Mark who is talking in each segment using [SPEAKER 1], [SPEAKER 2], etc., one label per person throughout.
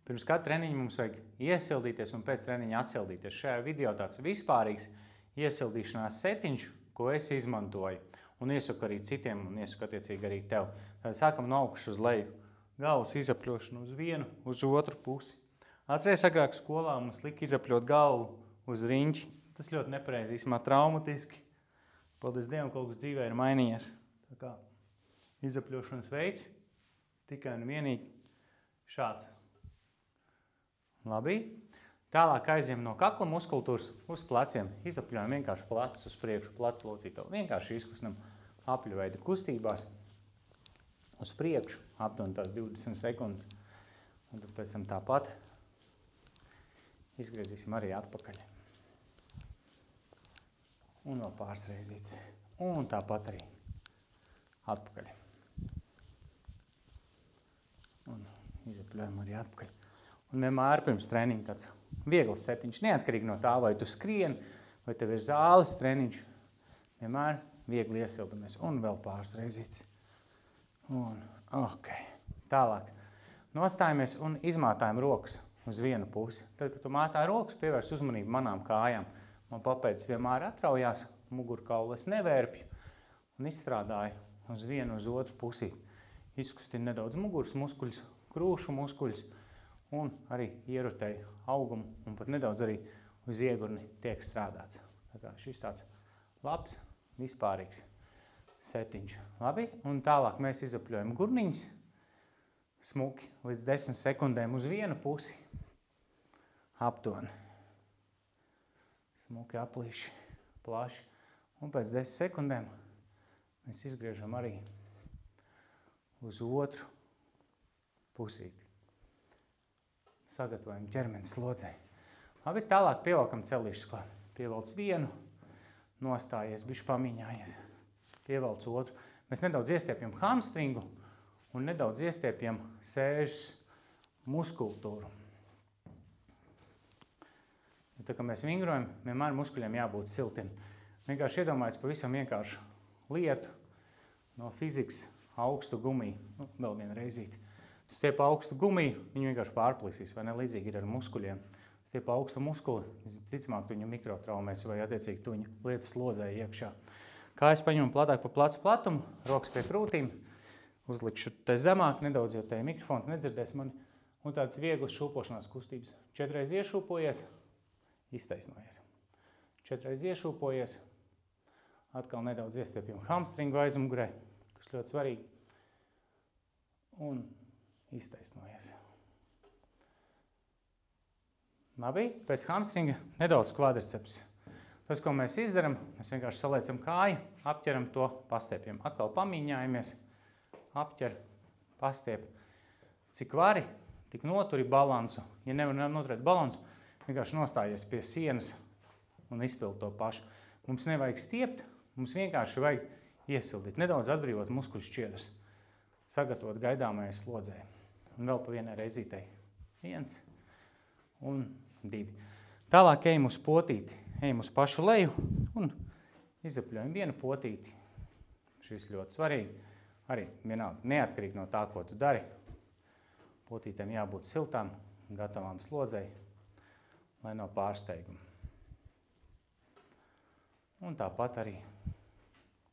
[SPEAKER 1] Pirms katra treniņa mums vajag iesildīties un pēc treniņa atsildīties. Šajā video tāds vispārīgs iesildīšanās setiņš, ko es izmantoju. Un iesaku arī citiem un iesaku attiecīgi arī tev. Tad sākam no augšas uz leju. Galvas izapļošana uz vienu, uz otru pusi. Atceries, agrāk skolā mums lika izapļot galvu uz riņķi. Tas ļoti nepareizi, īsumā traumatiski. Paldies Dievam, kaut kas dzīvē ir mainījies. Tā kā izapļošanas veids tikai un vienīgi šāds. Labi. Tālāk aizjām no kakla muskultūras uz pleciem. Izapļojam vienkārši plecus uz priekšu, plecu locītavu. Vienkārši izkustinam apļu veida kustībās uz priekšu, aptuveni tās 20 sekundes. Un tad pēc tam tāpat izgriezīsim arī atpakaļ. Un vēl pāris reizītes. Un tāpat arī atpakaļ. Un izapļojam arī atpakaļ. Un vienmēr pirms treniņa tāds viegls setiņš, neatkarīgi no tā, vai tu skrieni, vai tev ir zāles treniņš, vienmēr viegli iesildamies. Un vēl pāris reizītes. Un, ok. Tālāk. Nostājamies un izmātājam rokas uz vienu pusi. Tad, kad tu mātā rokas, pievērs uzmanību manām kājām. Man papēdis vienmēr atraujās, mugurkaulu es nevērpju un izstrādāju uz vienu, uz otru pusī. Izkustinu nedaudz muguras muskuļus, krūšu muskuļus un arī ierotēju augumu un pat nedaudz arī uz iegurni tiek strādāts. Tā kā šis tāds labs, vispārīgs setiņš. Labi, un tālāk mēs izapļojam gurniņus smuki līdz 10 sekundēm uz vienu pusi. Aptuveni. Smuki aplīši, plaši. Un pēc 10 sekundēm mēs izgriežam arī uz otru pusīti. Sagatavojam ķermenis slodzei. Labi, tālāk pievelkam celīšus klāt. Pievelc vienu, nostājies, bišķi pamiņājies. Pievelc otru. Mēs nedaudz iestiepjam hamstringu un nedaudz iestiepjam sēžas muskultūru. Tā kā mēs vingrojam, vienmēr muskuļiem jābūt siltiem. Vienkārši iedomājies pavisam vienkāršu lietu no fizikas augstu gumiju. Nu, vēl vienu reizīti. Tu stiep augstu gumiju, viņu vienkārši pārplīsīs, vai ne? Līdzīgi ir ar muskuļiem. Stiep augstu muskuli, ticamāk tu viņu mikrotraumēs vai attiecīgi tu viņu lietas slodzē iekšā. Kājas paņemam platāk pa plecu platumu, rokas pie krūtīm, uzlikšu te zemāk nedaudz, jo te mikrofons nedzirdēs mani, un tāds vieglas šūpošanās kustības. 4 reiz iešūpojies, iztaisnojies. 4 reiz iešūpojies, atkal nedaudz iestiepjam hamstringu aizmugurē, kas ļoti svarīgi, un iztaisnojies. Labi, pēc hamstringa nedaudz kvadriceps. Tas, ko mēs izdaram, mēs vienkārši saliecam kāju, apķeram to, pastiepjam. Atkal pamīņājamies, apķer, pastiep. Cik vari, tik noturi balansu. Ja nevar noturēt balansu, vienkārši nostājies pie sienas un izpild to pašu. Mums nevajag stiept, mums vienkārši vajag iesildīt, nedaudz atbrīvot muskuļu šķiedras, sagatavot gaidāmajai slodzei. Un vēl pa vienai reizītei. 1 un 2. Tālāk ejam uz potīti, ejam uz pašu leju un izapļojam vienu potīti. Šis ļoti svarīgi. Arī vienalga, neatkarīgi no tā, ko tu dari. Potītēm jābūt siltām, gatavām slodzei, lai nav pārsteiguma. Un tāpat arī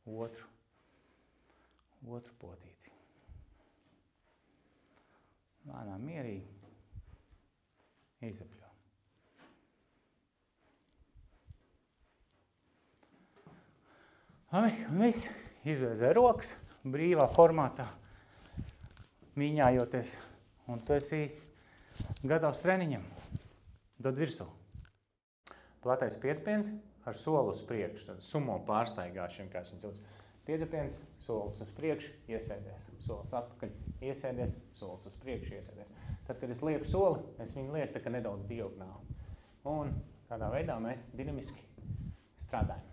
[SPEAKER 1] otru potīti. Lēnām mierīgi izapļo. Labi, un viss. Izvēzē rokas brīvā formātā, mīņājoties, un tu esi gatavs treniņam. Dod virsū. Platais pietupiens ar soli uz priekšu, tad sumo pārstaigāšana, kā esmu cilts. Pietupiens, solis uz priekšu, iesēdies, solis atpakaļ, iesēdies, solis uz priekšu, iesēdies. Tad, kad es lieku soli, es viņu lieku tā kā nedaudz diagonāli. Un tādā veidā mēs dinamiski strādājam.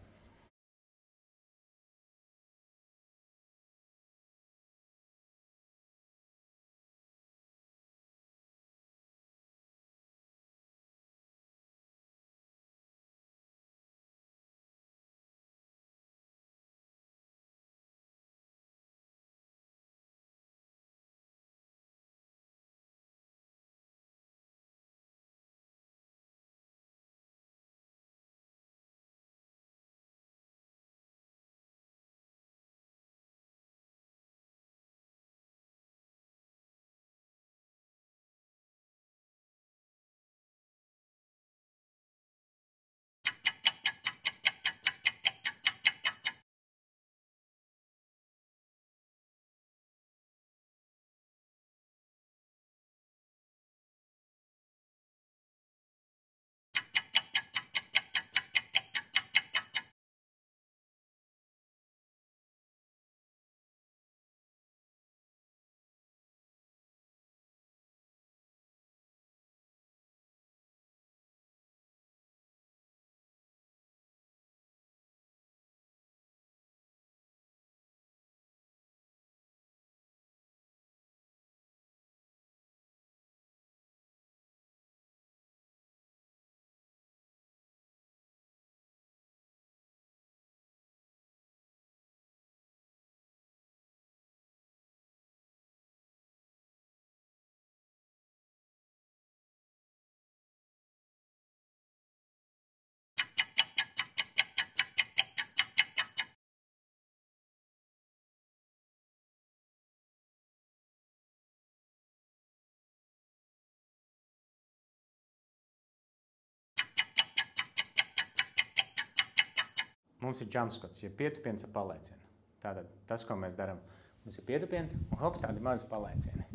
[SPEAKER 1] mums ir jump squats, ja pietupiens ar palaicienu. Tātad tas, ko mēs darām, mums ir pietupiens un hops, tādi mazi palaicieni.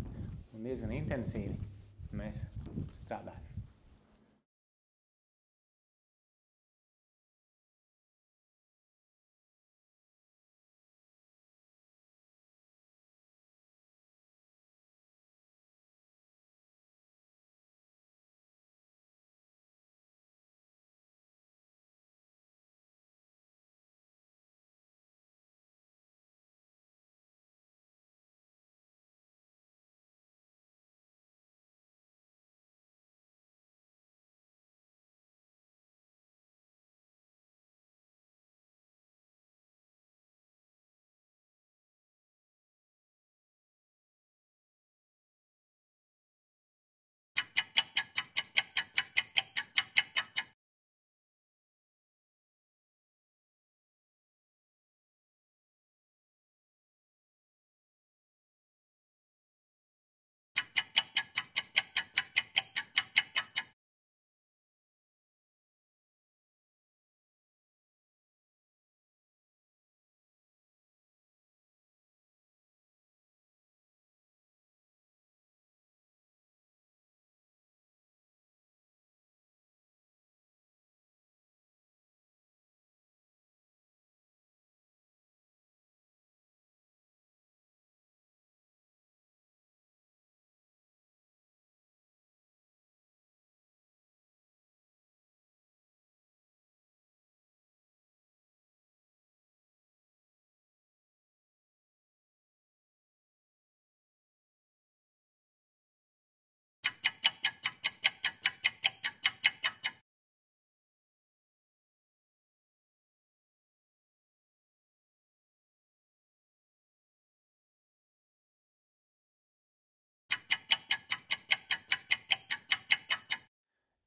[SPEAKER 1] Un diezgan intensīvi mēs strādājam.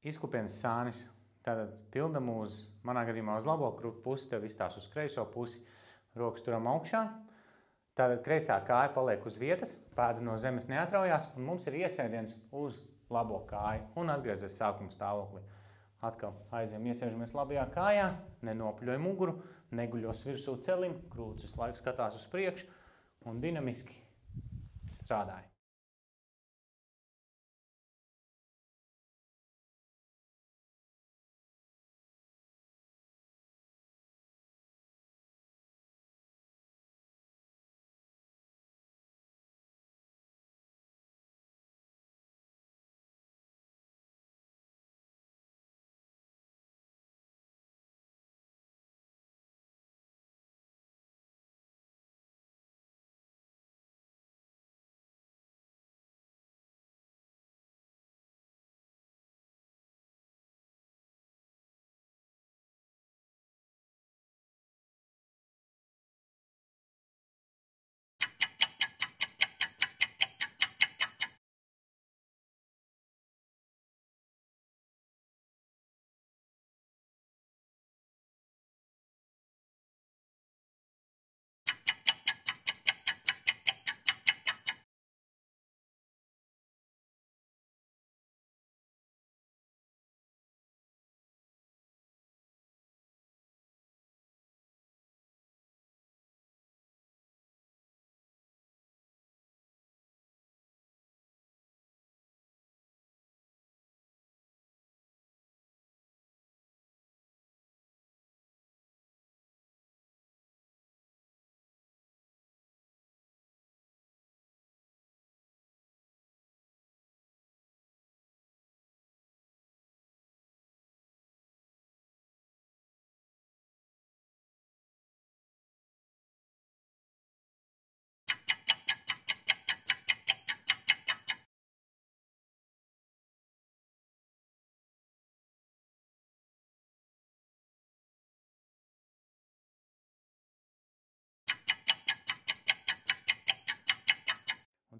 [SPEAKER 1] Izkupienas sānis. Tātad pildam manā gadījumā uz labo pusi, tev izstās uz kreiso pusi, rokas turam augšā. Tātad kreisā kāja paliek uz vietas, pēda no zemes neatraujās, un mums ir iesēdiens uz labo kāju un atgriezies sākuma stāvoklī. Atkal aizjām, iesēžamies labajā kājā, nenopļoj muguru, neguļos virsū celim, krūts visu laiku skatās uz priekšu un dinamiski strādāj.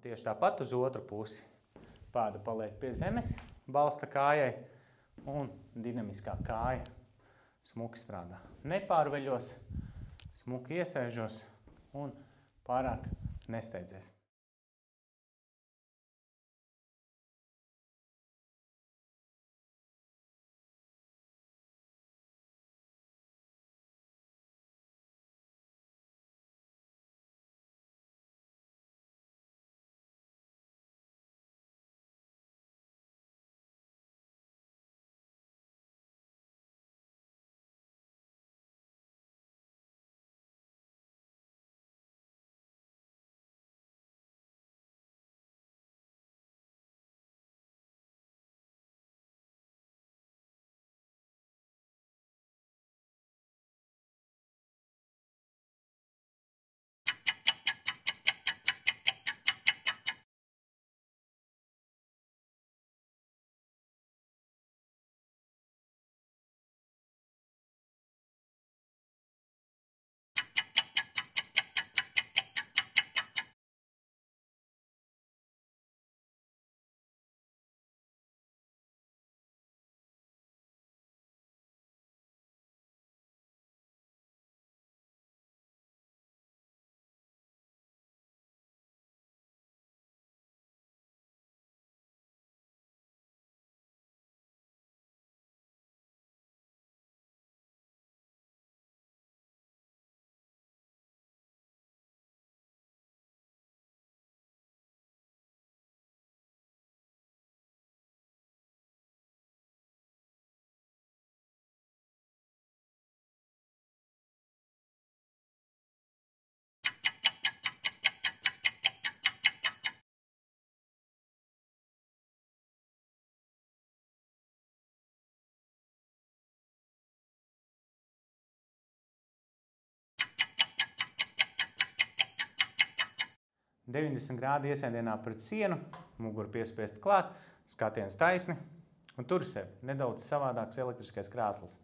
[SPEAKER 1] Un tieši tāpat uz otru pusi. Pēda paliek pie zemes, balsta kājai un dinamiskā kāja smuki strādā. Nepārveļos, smuki iesēžos un pārāk nesteidzies. 90 grādi iesēdienā pret sienu, muguru piespiest klāt, skatiens taisni un tur sevi. Nedaudz savādāks elektriskais krāsls.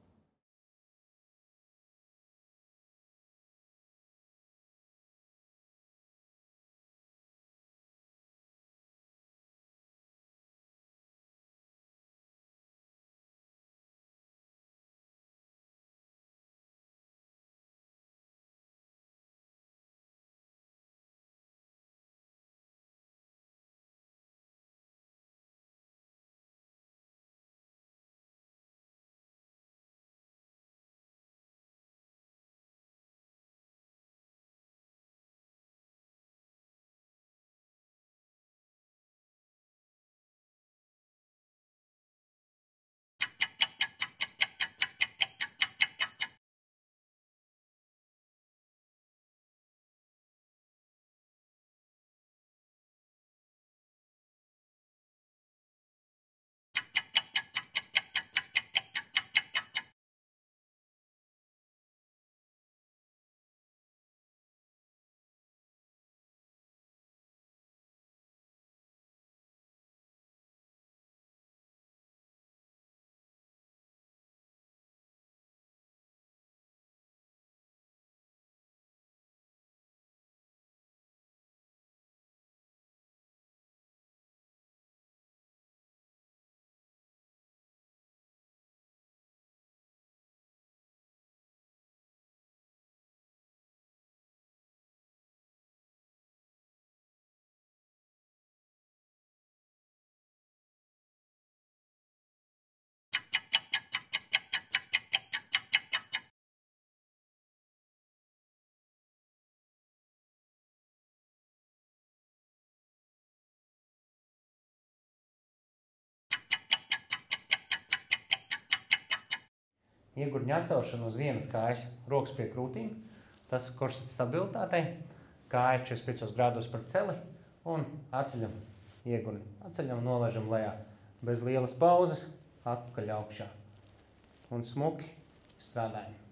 [SPEAKER 1] Iegurņa atcelšana uz vienas kājas, rokas pie krūtīm, tas korsets stabilitātei, kāja 45 grādos par celi un atceļam iegurni. Atceļam, nolaižam lejā bez lielas pauzes, atpakaļ augšā un smuki strādājam.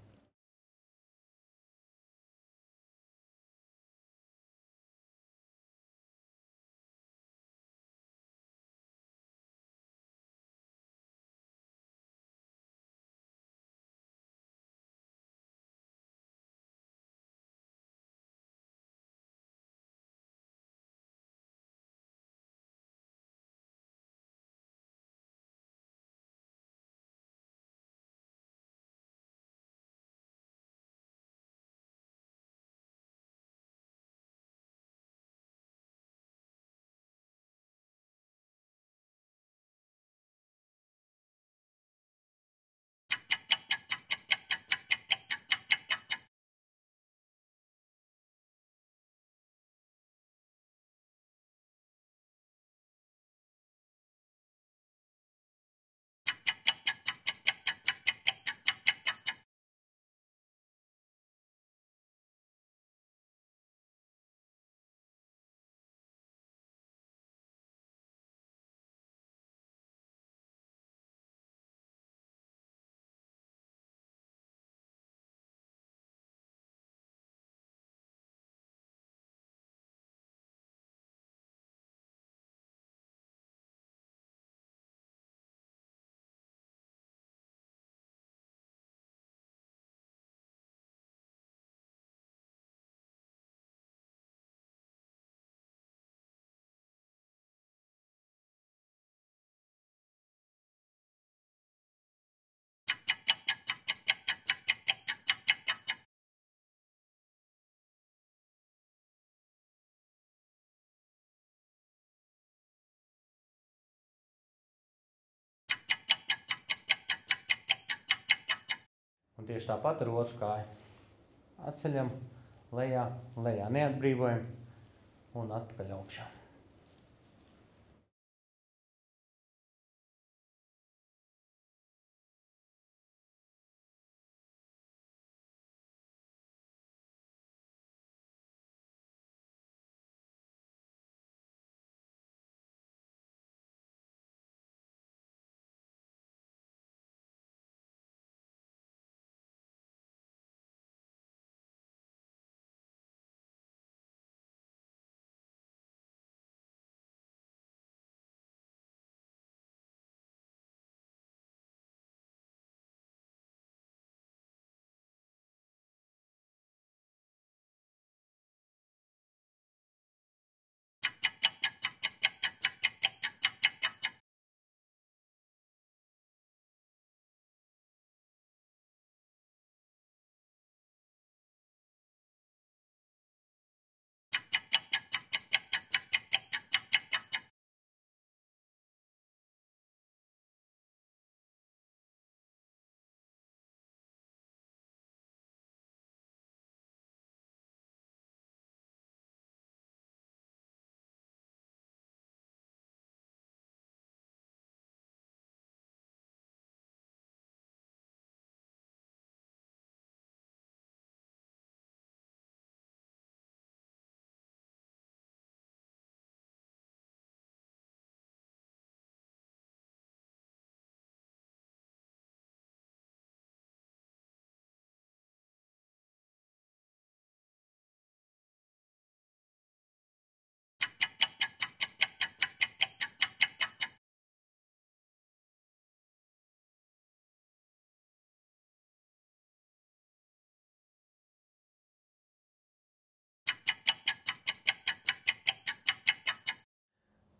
[SPEAKER 1] Un tieši tāpat ar otru kāju. Atceļam lejā, neatbrīvojam un atpakaļ augšā.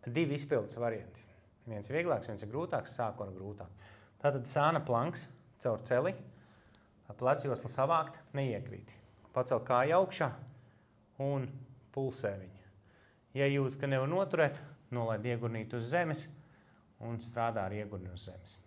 [SPEAKER 1] divi izpildes varianti. Viens ir vieglāks, viens ir grūtāks, sāku ar grūtāk. Tātad sāna planks caur celi, plecjosla savākt, neiekrīt. Pacel kāju augšā un pulsē viņu. Ja jūt, ka nevar noturēt, nolaid iegurnīt uz zemes un strādā ar iegurni uz zemes.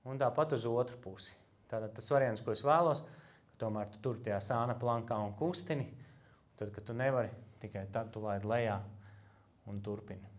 [SPEAKER 1] Un tāpat uz otru pusi. Tātad tas variants, ko es vēlos, ka tomēr tu tur tajā sāna plankā un kustini, un tad, kad tu nevari, tikai tad tu laid lejā un turpini.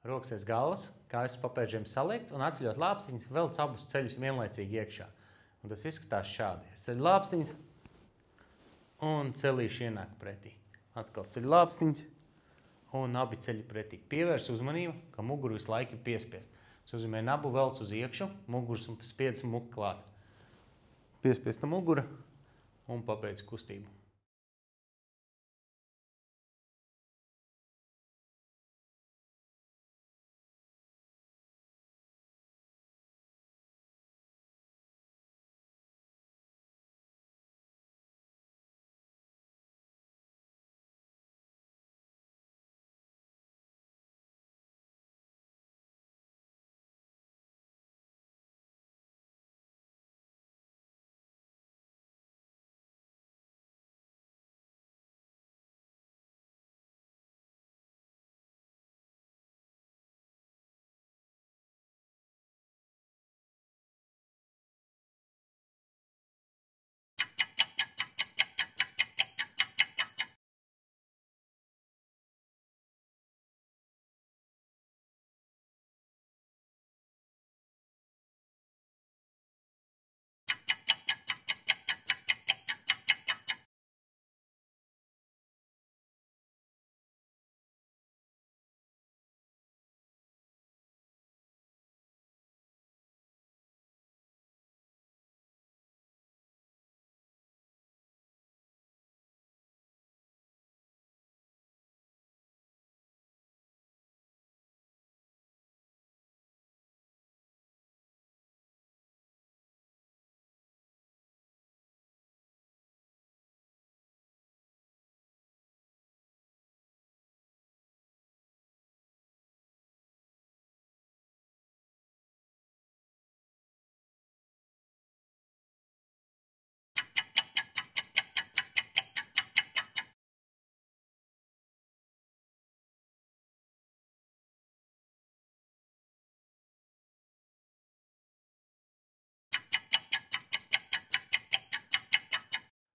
[SPEAKER 1] Rokas aiz galvas, kājas papēžiem saliekts un atceļot lāpstiņas, velc abus ceļus vienlaicīgi iekšā. Un tas izskatās šādi. Es ceļu lāpstiņas un celīši ienāk pretī. Atkal ceļu lāpstiņas un abi ceļi pretī. Pievērs uzmanību, ka muguru visu laiku ir piespiest. Tas uzmē nabu velc uz iekšu, muguras un spiedz muku klāt. Piespiesta mugura un pabeidz kustību.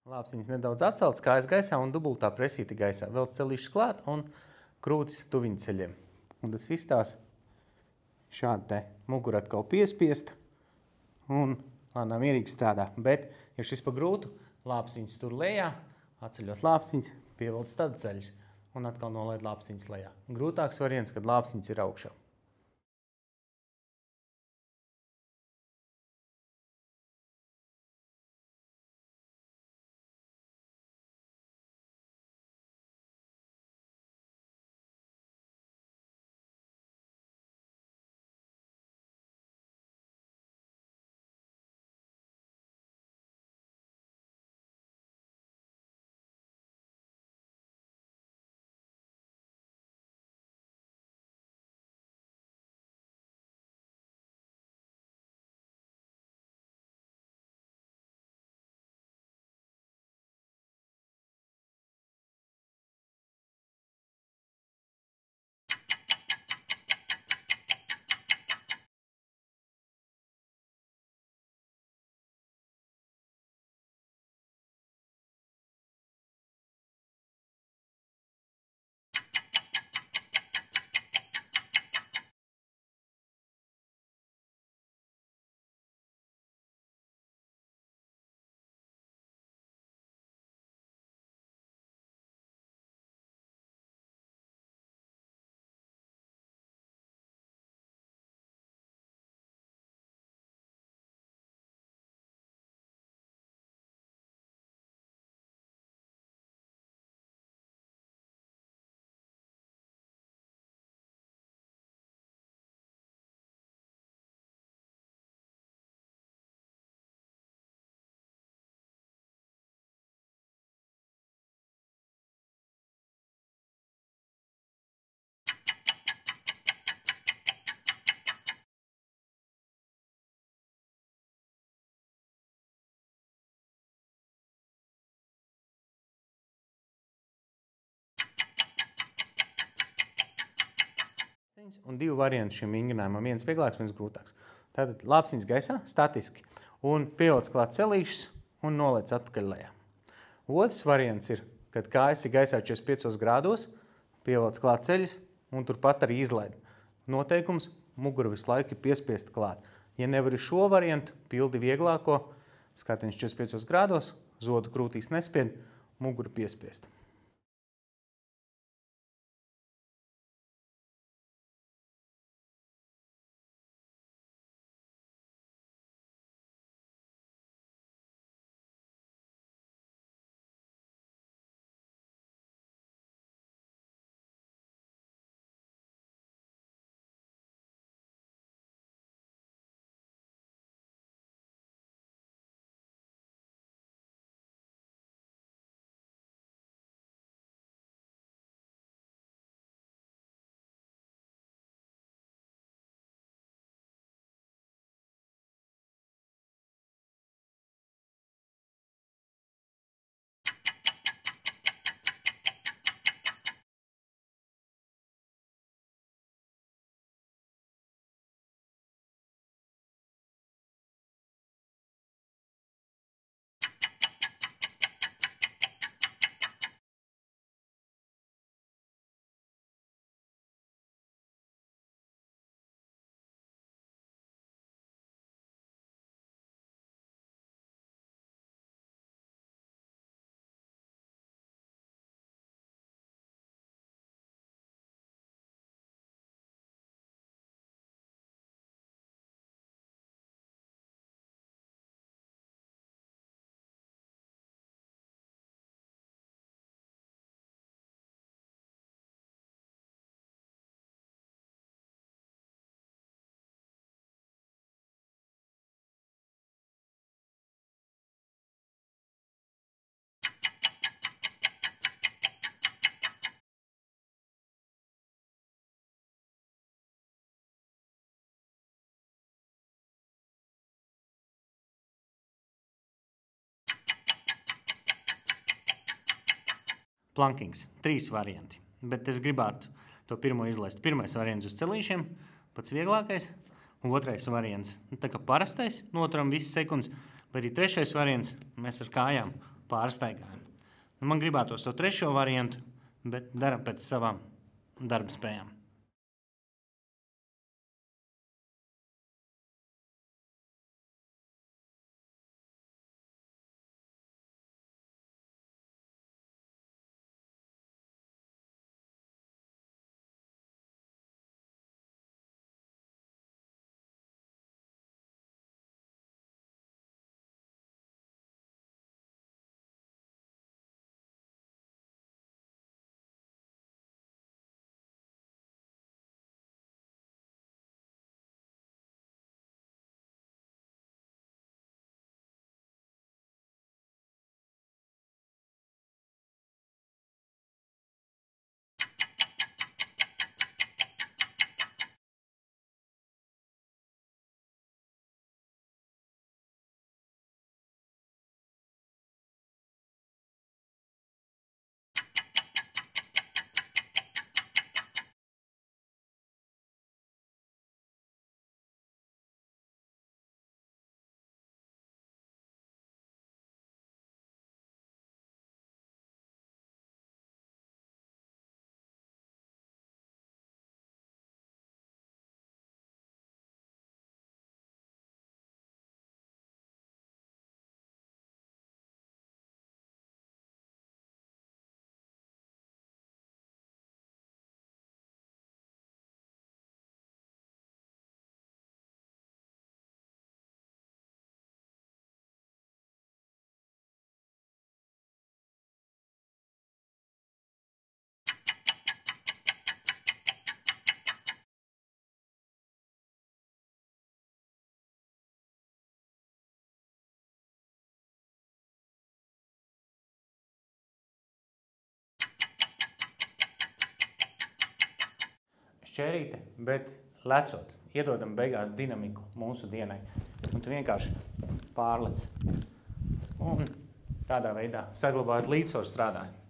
[SPEAKER 1] Lāpstiņas nedaudz atceltas, kājas gaisā un dubultā presīti gaisā. Velc celīšas klāt un krūtis tuviņu ceļiem. Un tas viss tās šādi te mugura atkal piespiesta un lēnām mierīgi strādā. Bet, ja šis pa grūtu, lāpstiņas tur lejā, atceļot lāpstiņas, pievelc tad ceļus un atkal nolaid lāpstiņas lejā. Grūtāks variants, kad lāpstiņas ir augšā. Un divi varianti šim vingrinājumam, viens vieglāks, viens grūtāks. Tātad lāpstiņas gaisā, statiski, un pievelc klāt celīšas un nolec atpakaļ lejā. Otrs variants ir, kad kājas ir gaisā 45 grādos, pievelc klāt ceļus un turpat arī izlaid. Noteikums – mugura visu laiku ir piespiesta klāt. Ja nevari šo variantu, pildi vieglāko, skatiens 45 grādos, zodu krūtīs nespied, mugura piespiesta. Plankings. 3 varianti, bet es gribētu to pirmo izlaist. Pirmais variants uz celīšiem, pats vieglākais, un otrais variants, tā kā parastais, noturam visas sekundes, bet arī trešais variants, mēs ar kājām pārstaigājam. Man gribētos to trešo variantu, bet daram pēc savām darbspējām. Šķērīte, bet lecot, iedodam beigās dinamiku mūsu dienai. Un tu vienkārši pārlec. Un tādā veidā saglabājot līdzsvaru strādājumu.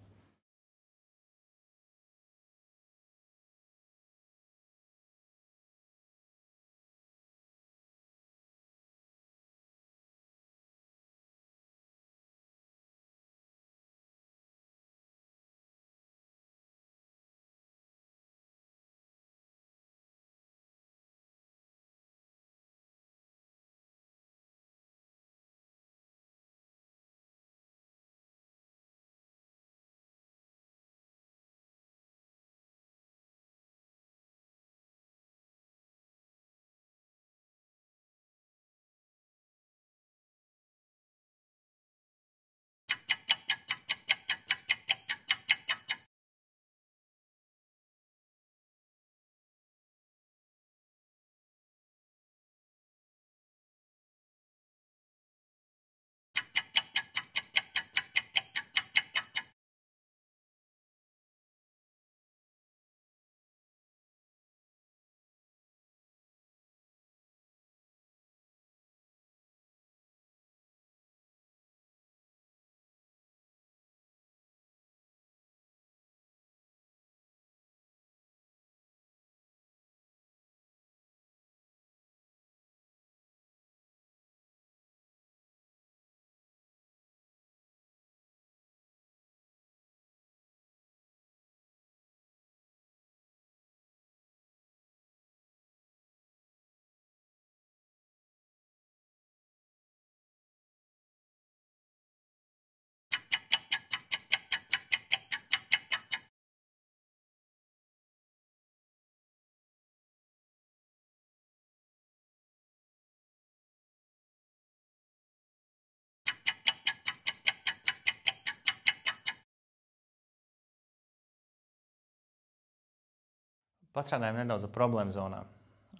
[SPEAKER 1] Pastrādājam nedaudz ar problēmu zonām.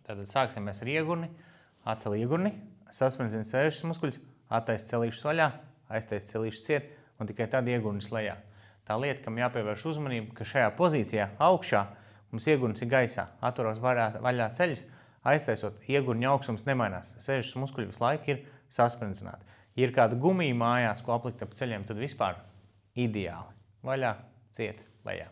[SPEAKER 1] Tātad sāksim mēs ar iegurni, atcel iegurni, sasprindzini sēžas muskuļus, attaisi celīšus vaļā, aiztaisi celīšus ciet un tikai tad iegurnis lejā. Tā lieta, kam jāpievērš uzmanību, ka šajā pozīcijā augšā mums iegurnis ir gaisā, atturos vaļā ceļus, aiztaisot iegurņa augstums nemainās. Sēžas muskuļi visu laiku ir sasprindzināti. Ja ir kāda gumija mājās, ko aplikt ap ceļiem, tad vispār ideāli. Vaļā, ciet, lejā.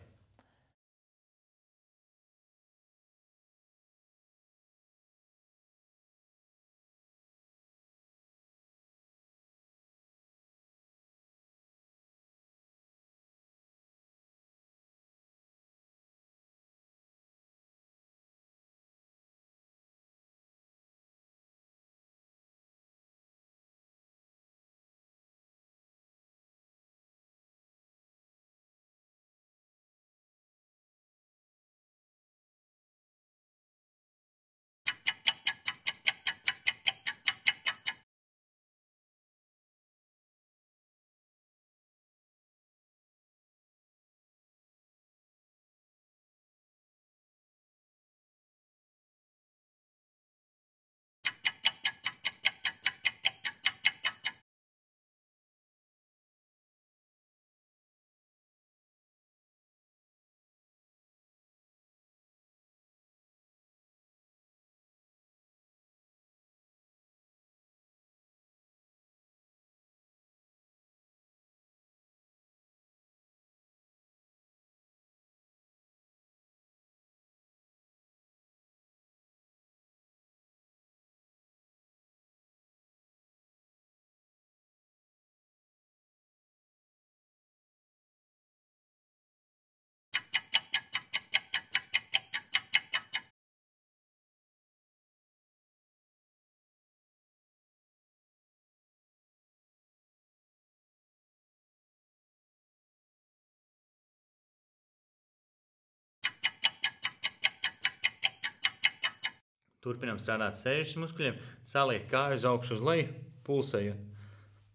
[SPEAKER 1] Turpinām strādāt sēžas muskuļiem, saliek kāju uz augšu uz leju, pulsējot.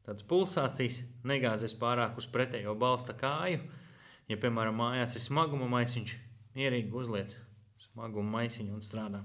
[SPEAKER 1] Tādas pulsācijas, negāzies pārāk uz pretējo balsta kāju. Ja, piemēram, mājās ir smaguma maisiņš, ierīgi uzliec smaguma maisiņu un strādā.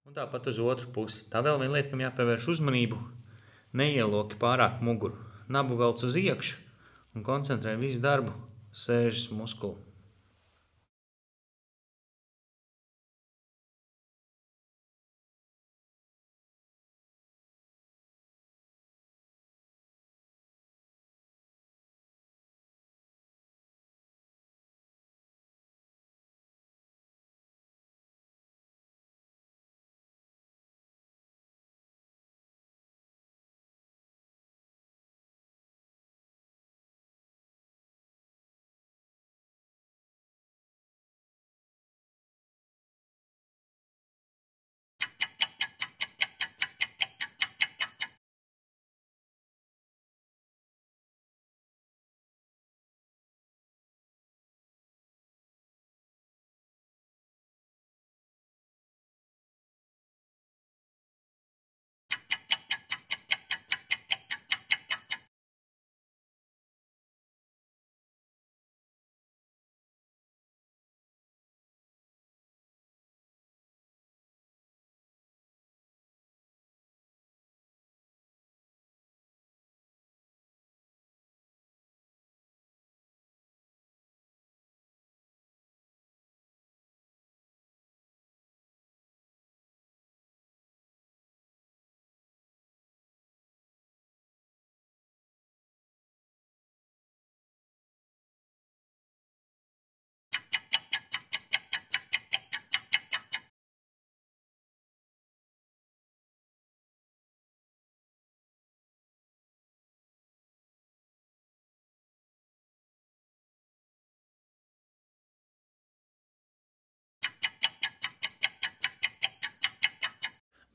[SPEAKER 1] Un tāpat uz otru pusi. Tā vēl viena lieta, kam jāpievērš uzmanību. Neieloki pārāk muguru. Nabu velc uz iekšu un koncentrē visu darbu sēžas muskuli.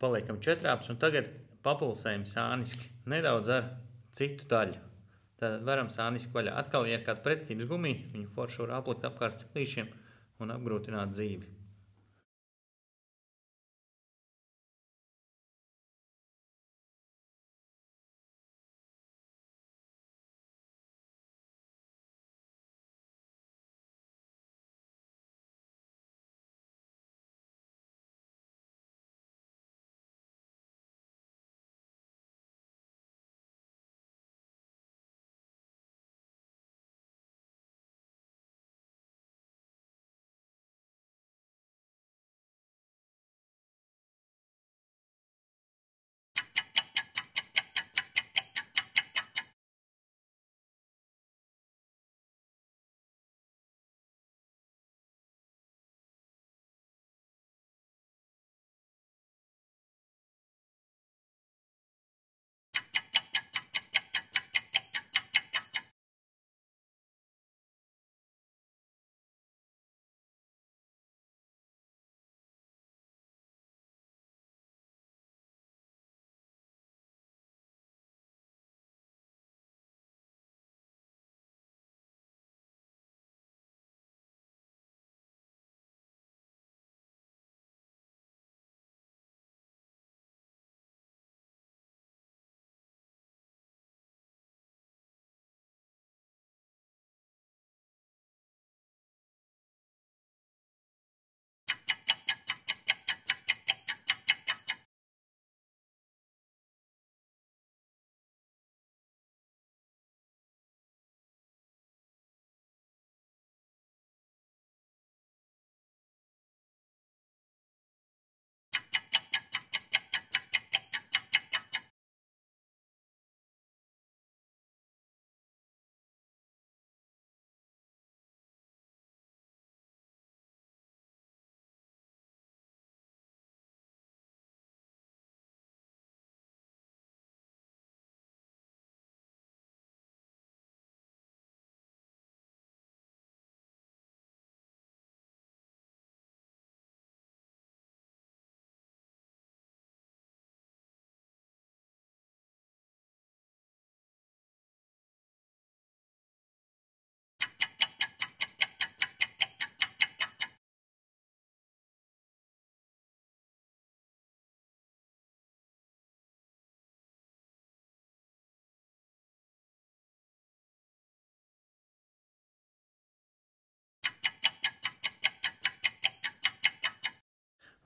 [SPEAKER 1] Paliekam četrāps un tagad papulsējam sāniski nedaudz ar citu daļu. Tātad varam sāniski vaļā. Atkal, ja ir kāda pretstības gumija, viņu forši var aplikt apkārt ciklīšiem un apgrūtināt dzīvi.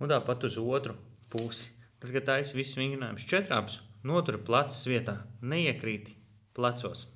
[SPEAKER 1] Un tāpat uz otru pusi. Tad, kad taisi visus vingrinājumus četrāpus, notur plecus vietā, neiekrīti plecos.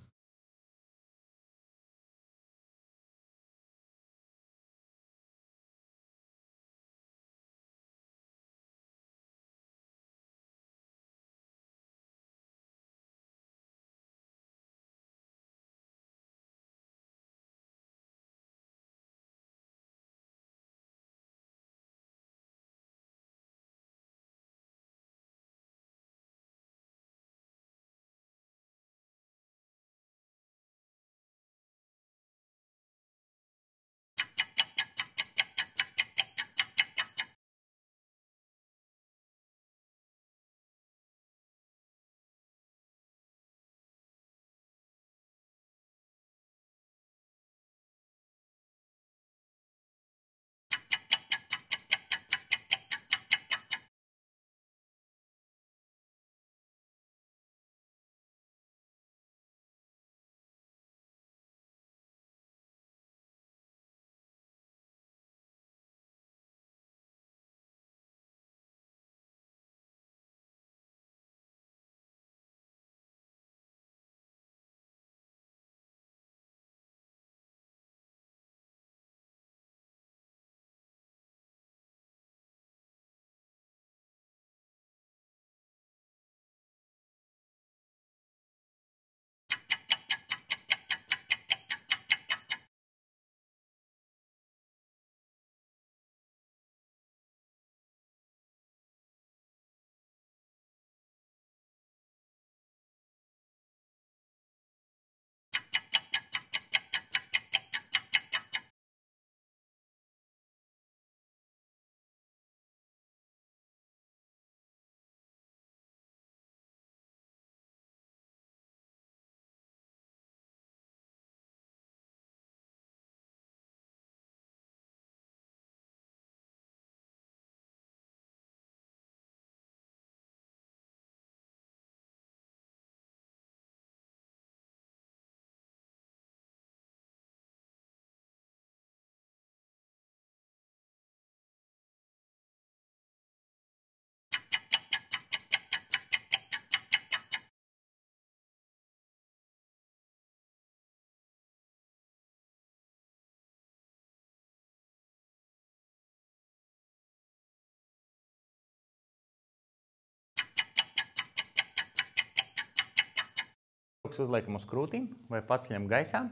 [SPEAKER 1] Rokas uzliekam uz krūtīm vai paceļam gaisā.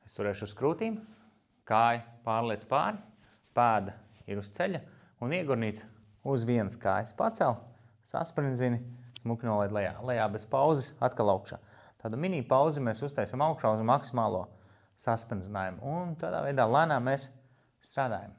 [SPEAKER 1] Es turēšu uz krūtīm, kāja pārliec pāri, pēda ir uz ceļa un iegurnīts uz vienas kājas pacel, sasprindzini, smuki nolaid lejā. Lejā bez pauzes, atkal augšā. Tādu mini pauzi mēs uztaisam augšā uz maksimālo sasprindzinājumu un tādā veidā lēnām mēs strādājam.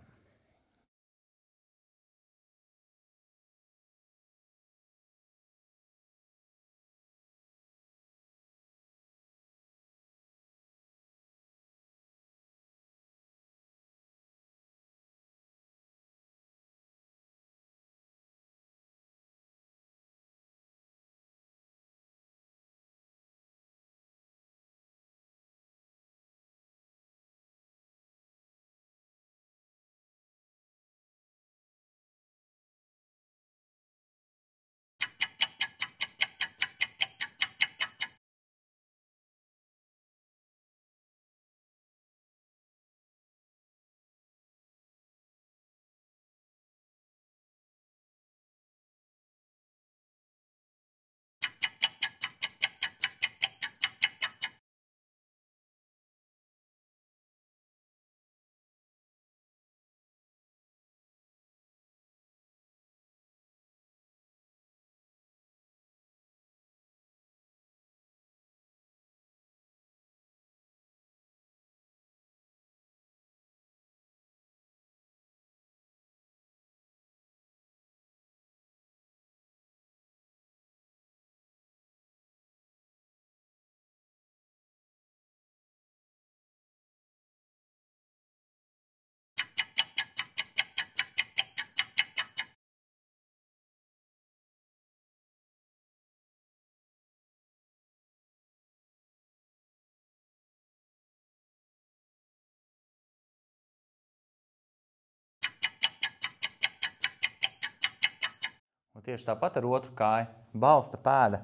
[SPEAKER 1] Un tieši tāpat ar otru kāju. Balsta pēda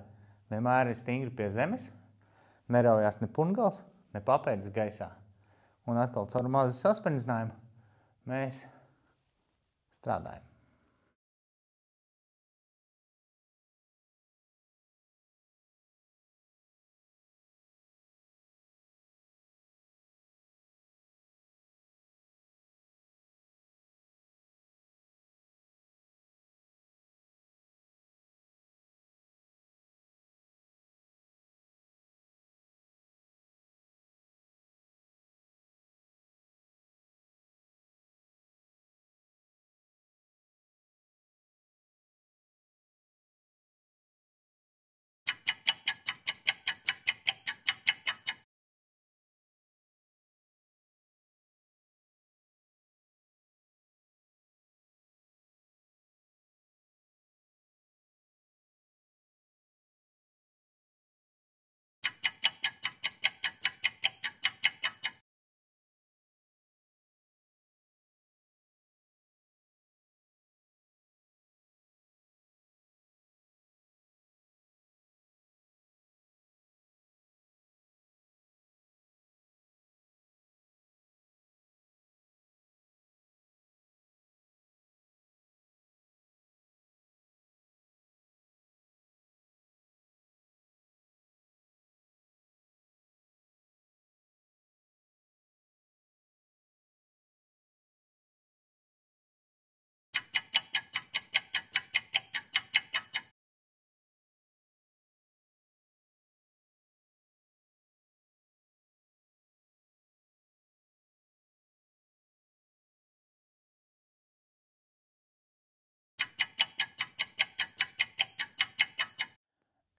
[SPEAKER 1] vienmēr ir stingri pie zemes, neraujās ne pungals, ne papēdis gaisā. Un atkal caur mazu saspendzinājumu mēs strādājam.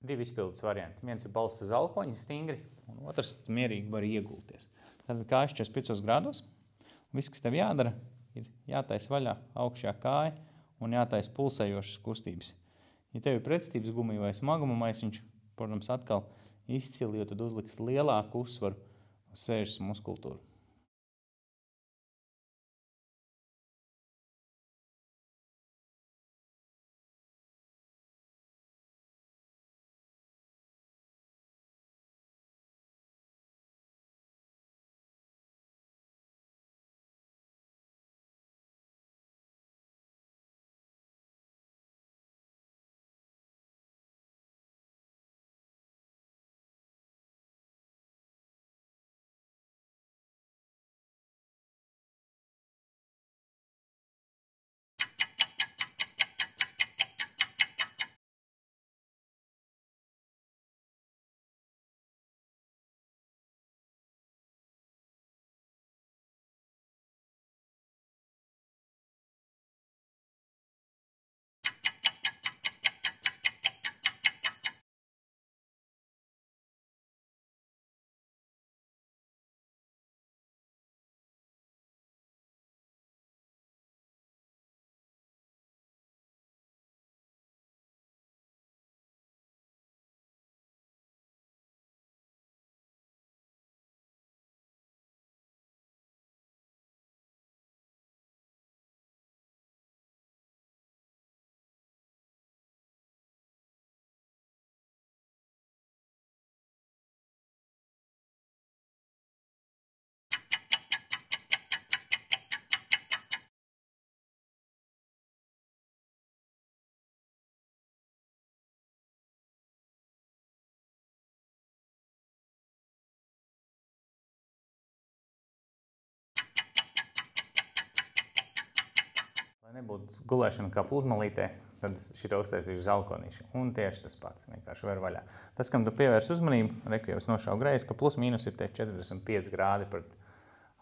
[SPEAKER 1] Divi izpildes varianti. Viens ir balsts uz alkoņa stingri, un otrs mierīgi var iegulties. Tad kājas 45 grādos. Viss, kas tev jādara, ir jātaisa vaļā augšējā kāja un jātaisa pulsējošas kustības. Ja tev ir pretstības gumija vai smaguma maisiņš, protams, atkal izcili, jo tad uzliks lielāku uzsvaru uz sēžas muskultūru. Lai nebūtu gulēšana kā pludmalītē, tad šito uztaisīšu zalkonīšu. Un tieši tas pats, vienkārši ver vaļā. Tas, kam tu pievērs uzmanību, reku jau es nošauju greizi, ka plus mīnus ir tie 45 grādi pret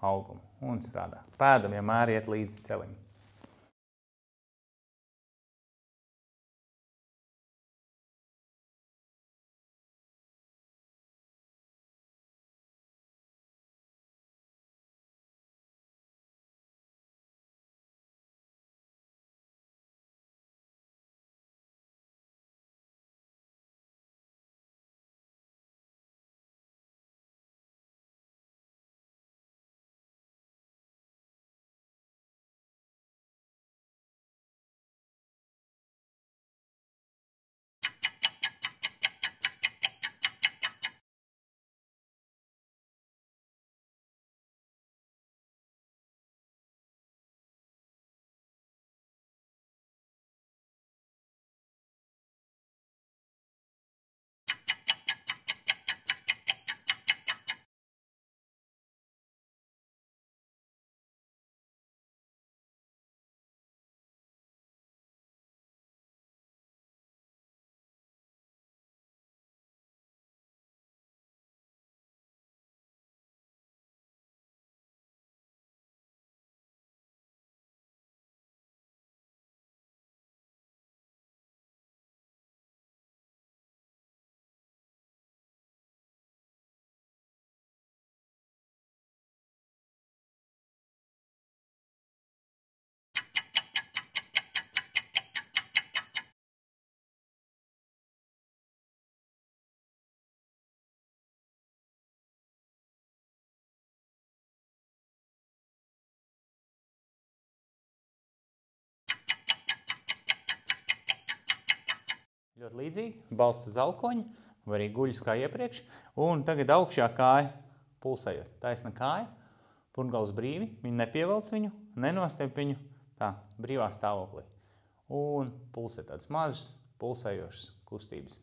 [SPEAKER 1] augumu un strādā. Pēda vienmēr iet līdz celim. Ļoti līdzīgi, balsts uz alkoņa, vai arī guļus kā iepriekš. Un tagad augšā kāja pulsējot. Taisna kāja, purngals brīvi, viņi nepievelc viņu, nenostiep viņu tā brīvā stāvoklī. Un pulsē tādas mazas, pulsējošas kustības.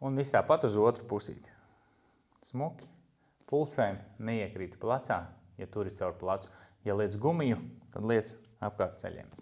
[SPEAKER 1] Un viss tāpat uz otru pusīti. Smuki. Pulsēm neiekrīt plecā, ja turi caur plecu. Ja liec gumiju, tad liec apkārt ceļiem.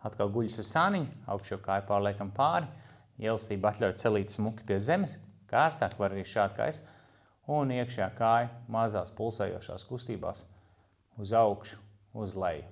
[SPEAKER 1] Atkal guļas uz sāniņu, augšo kāju pārliekam pāri, ielastība atļauj celīt smuki pie zemes, kārtāk var arī šādi kā es, un iekšējā kāja mazās pulsējošās kustībās uz augšu, uz leju.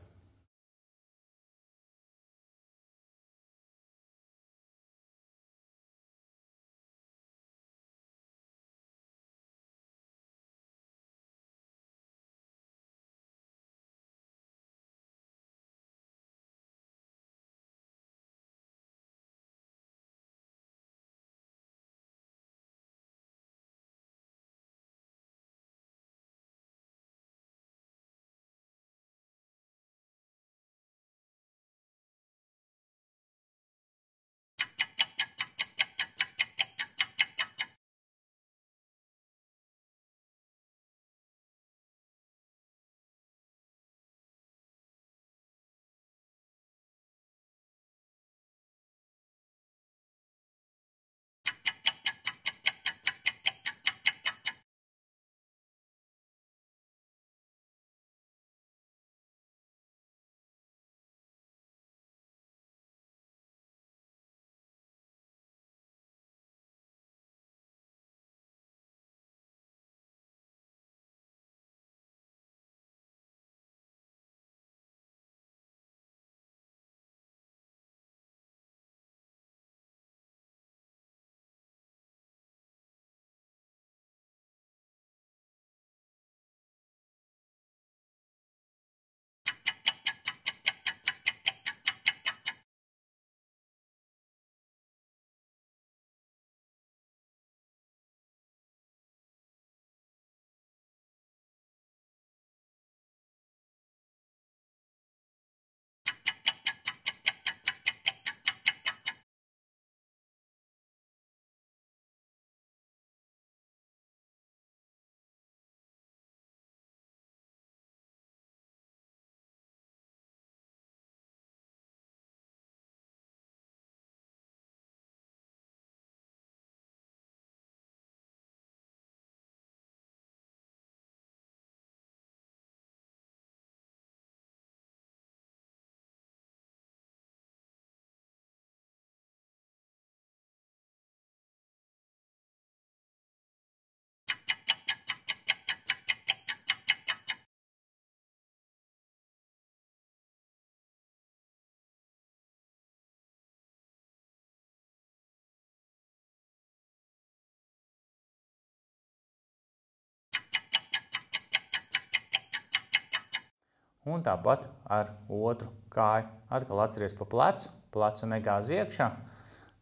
[SPEAKER 1] Un tāpat ar otru kāju atkal atceries pa plecu, plecu negāz iekšā,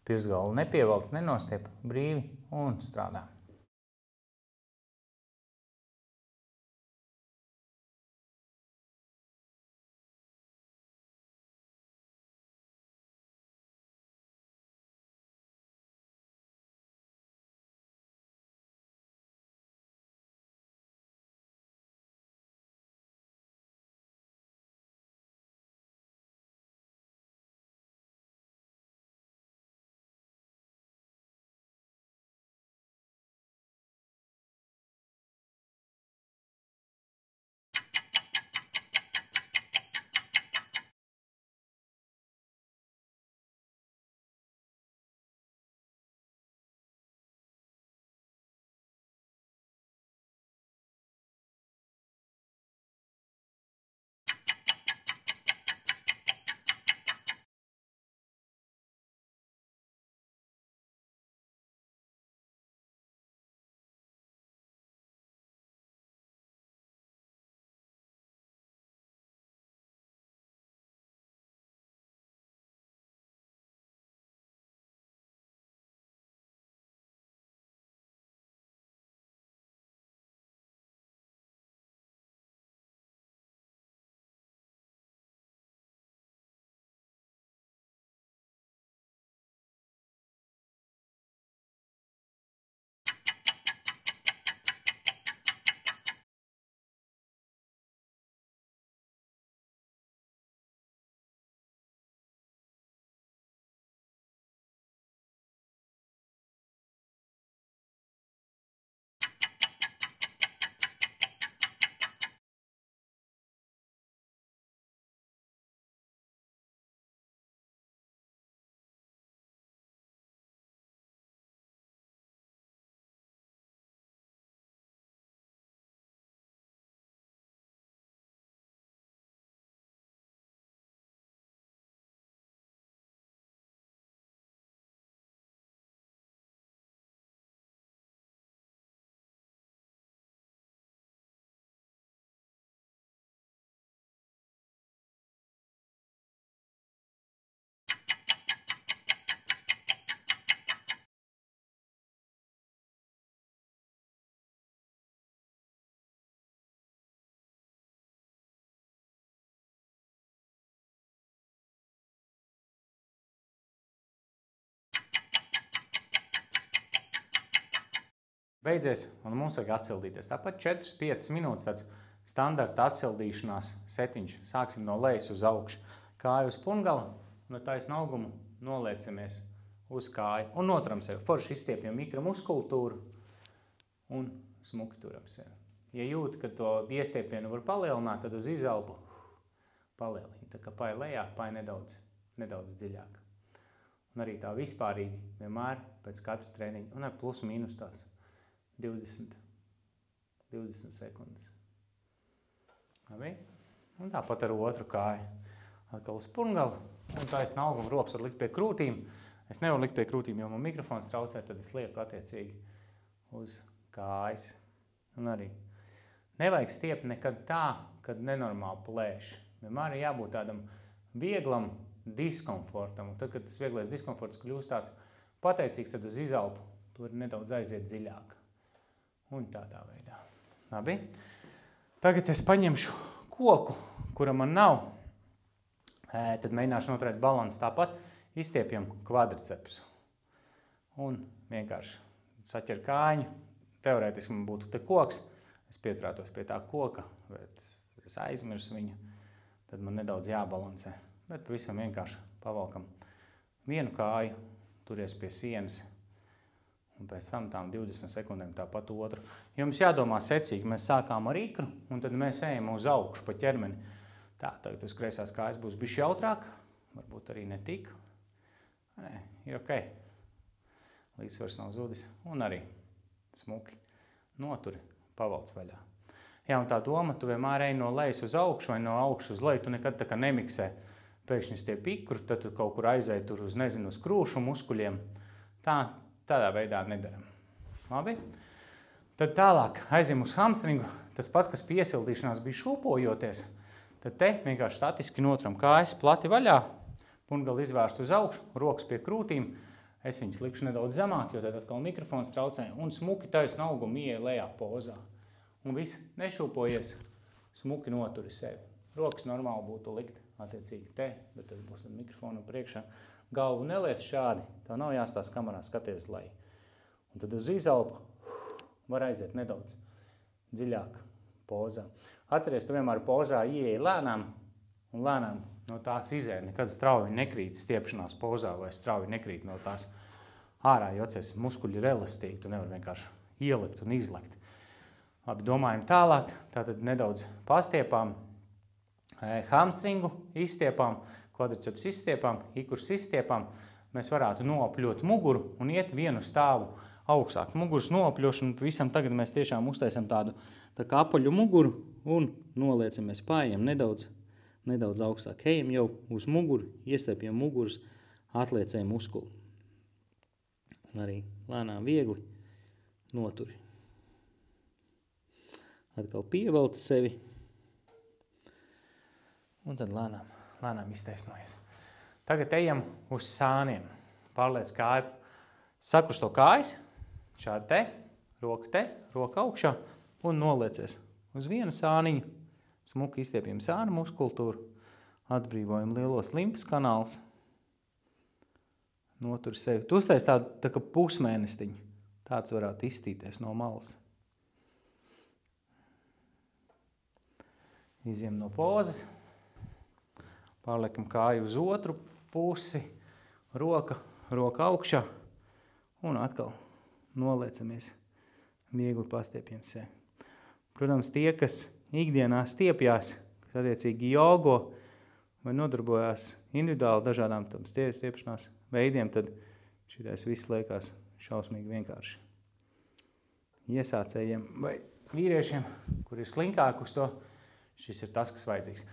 [SPEAKER 1] pirksgalvu nepievelc, nenostiep, brīvi un strādā. Beidzies, un mums vajag atsildīties. Tāpat 4-5 minūtes tāds standarta atsildīšanās setiņš. Sāksim no lejas uz augšu. Kāju uz pungala, no taisna augumu noliecamies uz kāju un noturam sevi. Forši izstiepjam mikra muskultūru un smuki turam sevi. Ja jūt, ka to iestiepienu var palielināt, tad uz izelpu palielina. Tā kā pai lejā, pai nedaudz dziļāk. Un arī tā vispārīgi vienmēr pēc katra treniņa un ar plus mīnus tās 20 sekundes. Labi? Un tāpat ar otru kāju. Atkal uz pungala un taisna auguma rokas var likt pie krūtīm. Es nevaru likt pie krūtīm, jo man mikrofons traucē, tad es lieku attiecīgi uz kājas. Un arī nevajag stiept nekad tā, kad nenormāli plēš. Vienmēr ir jābūt tādam vieglam diskomfortam. Un tad, kad tas vieglais diskomforts kļūst tāds pateicīgs, tad uz izelpu tur nedaudz aiziet dziļāk. Un tādā veidā. Labi. Tagad es paņemšu koku, kura man nav. Tad mēģināšu noturēt balansu tāpat. Izstiepjam kvadricepsu. Un vienkārši saķer kājiņu. Teorētiski man būtu te koks. Es pieturētos pie tā koka, bet es aizmirsu viņu. Tad man nedaudz jābalansē. Bet pavisam vienkārši pavalkam vienu kāju, turies pie sienas. Un pēc tam tām 20 sekundēm tāpat otru. Jums jādomā secīgi. Mēs sākām ar ikru, un tad mēs ejam uz augšu pa ķermeni. Tā, tagad uz kreisās kājas būs bišķi jautrāk. Varbūt arī ne tik. Nē, ir ok. Līdzsvars nav zudis. Un arī smuki noturi, pavalc vaļā. Jā, un tā doma, tu vienmēr ej no lejas uz augšu vai no augšu uz leju. Tu nekad tā kā nemiksē pēkšņi stiep ikru, tad tu kaut kur aizēji tur uz, nezinu, uz krūšu muskuļiem. Tādā veidā nedaram. Labi? Tad tālāk aizim uz hamstringu. Tas pats, kas piesildīšanās bija šūpojoties, tad te vienkārši statiski noturam kājas plati vaļā, pungala izvērst uz augšu, rokas pie krūtīm. Es viņas likšu nedaudz zemāk, jo tad atkal mikrofons traucē, un smuki taisna augumu ieeja lejā pozā. Un viss nešūpojies, smuki noturi sevi. Rokas normāli būtu likt attiecīgi te, bet tad būs mikrofonu priekšā. Galvu neliec šādi, tev nav jāstās kamerā, skaties leju. Un tad uz izelpu var aiziet nedaudz dziļāk pozā. Atceries, tu vienmēr pozā ieeji lēnām, un lēnām no tās izēja. Nekad strauji nekrīt stiepšanās pozā, vai strauji nekrīt no tās ārā, jo atceries, muskuļi ir elastīgi, tu nevar vienkārši ielikt un izlekt. Labi, domājam tālāk, tātad nedaudz pastiepām, hamstringu izstiepām, kvadriceps izstiepām, ikurs izstiepām. Mēs varētu noapļot muguru un iet vienu stāvu augstāk. Muguras noapļošanu visam tagad mēs tiešām uztaisam tādu tā kā apaļu muguru un noliecamies pājiem nedaudz augstāk. Ejam jau uz muguru, iestiepjam muguras, atliecējam muskuli. Un arī lēnām viegli noturi. Atkal pievelc sevi. Un tad lēnām iztaisnojies. Tagad ejam uz sāniem. Pārliec kāju, sakrusto kājas, šādi te, roka augšā un noliecies uz vienu sāniņu. Smuki izstiepjam sānu muskultūru, atbrīvojam lielos limfas kanālus, notur sevi. Tu uztais tā kā pusmēnestiņu, tāds varētu izstīties no malas. Izjam no pozas, pārliekam kāju uz otru pusi, roka augšā un atkal noliecamies, viegli pastiepjam sevi. Protams, tie, kas ikdienā stiepjās, kas attiecīgi jogo vai nodarbojās individuāli dažādām stiepšanās veidiem, tad šitais viss liekas šausmīgi vienkārši. Iesācējiem vai vīriešiem, kur ir slinkāk uz to, šis ir tas, kas vajadzīgs.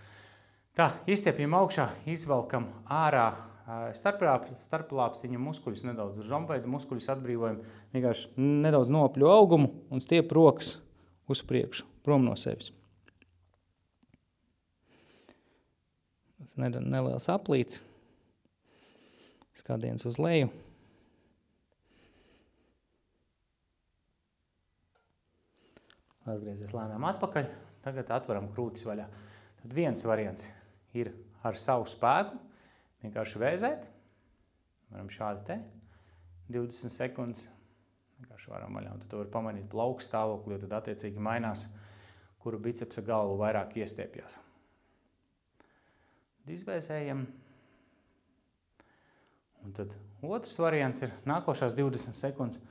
[SPEAKER 1] Tā, izstiepjam augšā, izvelkam ārā starplāpstiņa muskuļus, nedaudz žombveida muskuļus atbrīvojam, vienkārši nedaudz noapļo augumu un stiep rokas uz priekšu, prom no sevis. Tas neliels aplīts, skatiens uz leju. Atgriezies lēnām atpakaļ, tagad atveram krūtis vaļā. Tad viens variants ir ar savu spēku, vienkārši vēzēt. Varam šādi te, 20 sekundes Vienkārši varam vaļā. Un tad tu vari pamanīt plauku stāvokli, jo tad attiecīgi mainās, kuru bicepsa galvu vairāk iestiepjās. Izbēzējam. Un tad otrs variants ir nākošās 20 sekundes.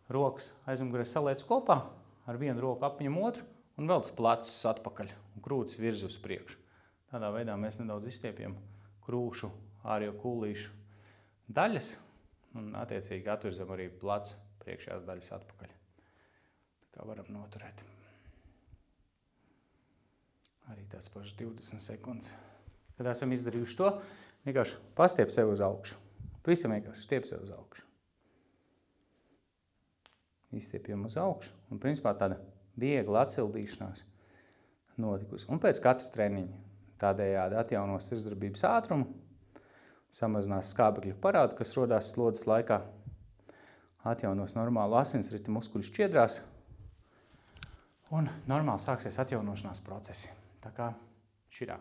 [SPEAKER 1] Rokas aizmugurē saliec kopā, ar vienu roku apņem otru un velc plecus atpakaļ un krūtis virz uz priekšu. Tādā veidā mēs nedaudz izstiepjam krūšu, ārējo kūlīšu daļas un attiecīgi atvirzam arī plecu priekšējās daļas atpakaļ. Tā kā varam noturēt. Arī tās pašas 20 sekundes. Kad esam izdarījuši to, vienkārši pastiep sev uz augšu. Visam vienkārši stiep sev uz augšu. Izstiepjam uz augšu un principā tāda viegla atsildīšanās notikusi. Un pēc katra treniņa tādējādi atjaunos sirdsdarbības ātrumu, samazinās skābekļa parādu, kas rodās slodzes laikā, atjaunos normālu asinsrita muskuļu šķiedrās un normāli sāksies atjaunošanās procesi. Tā kā šitā.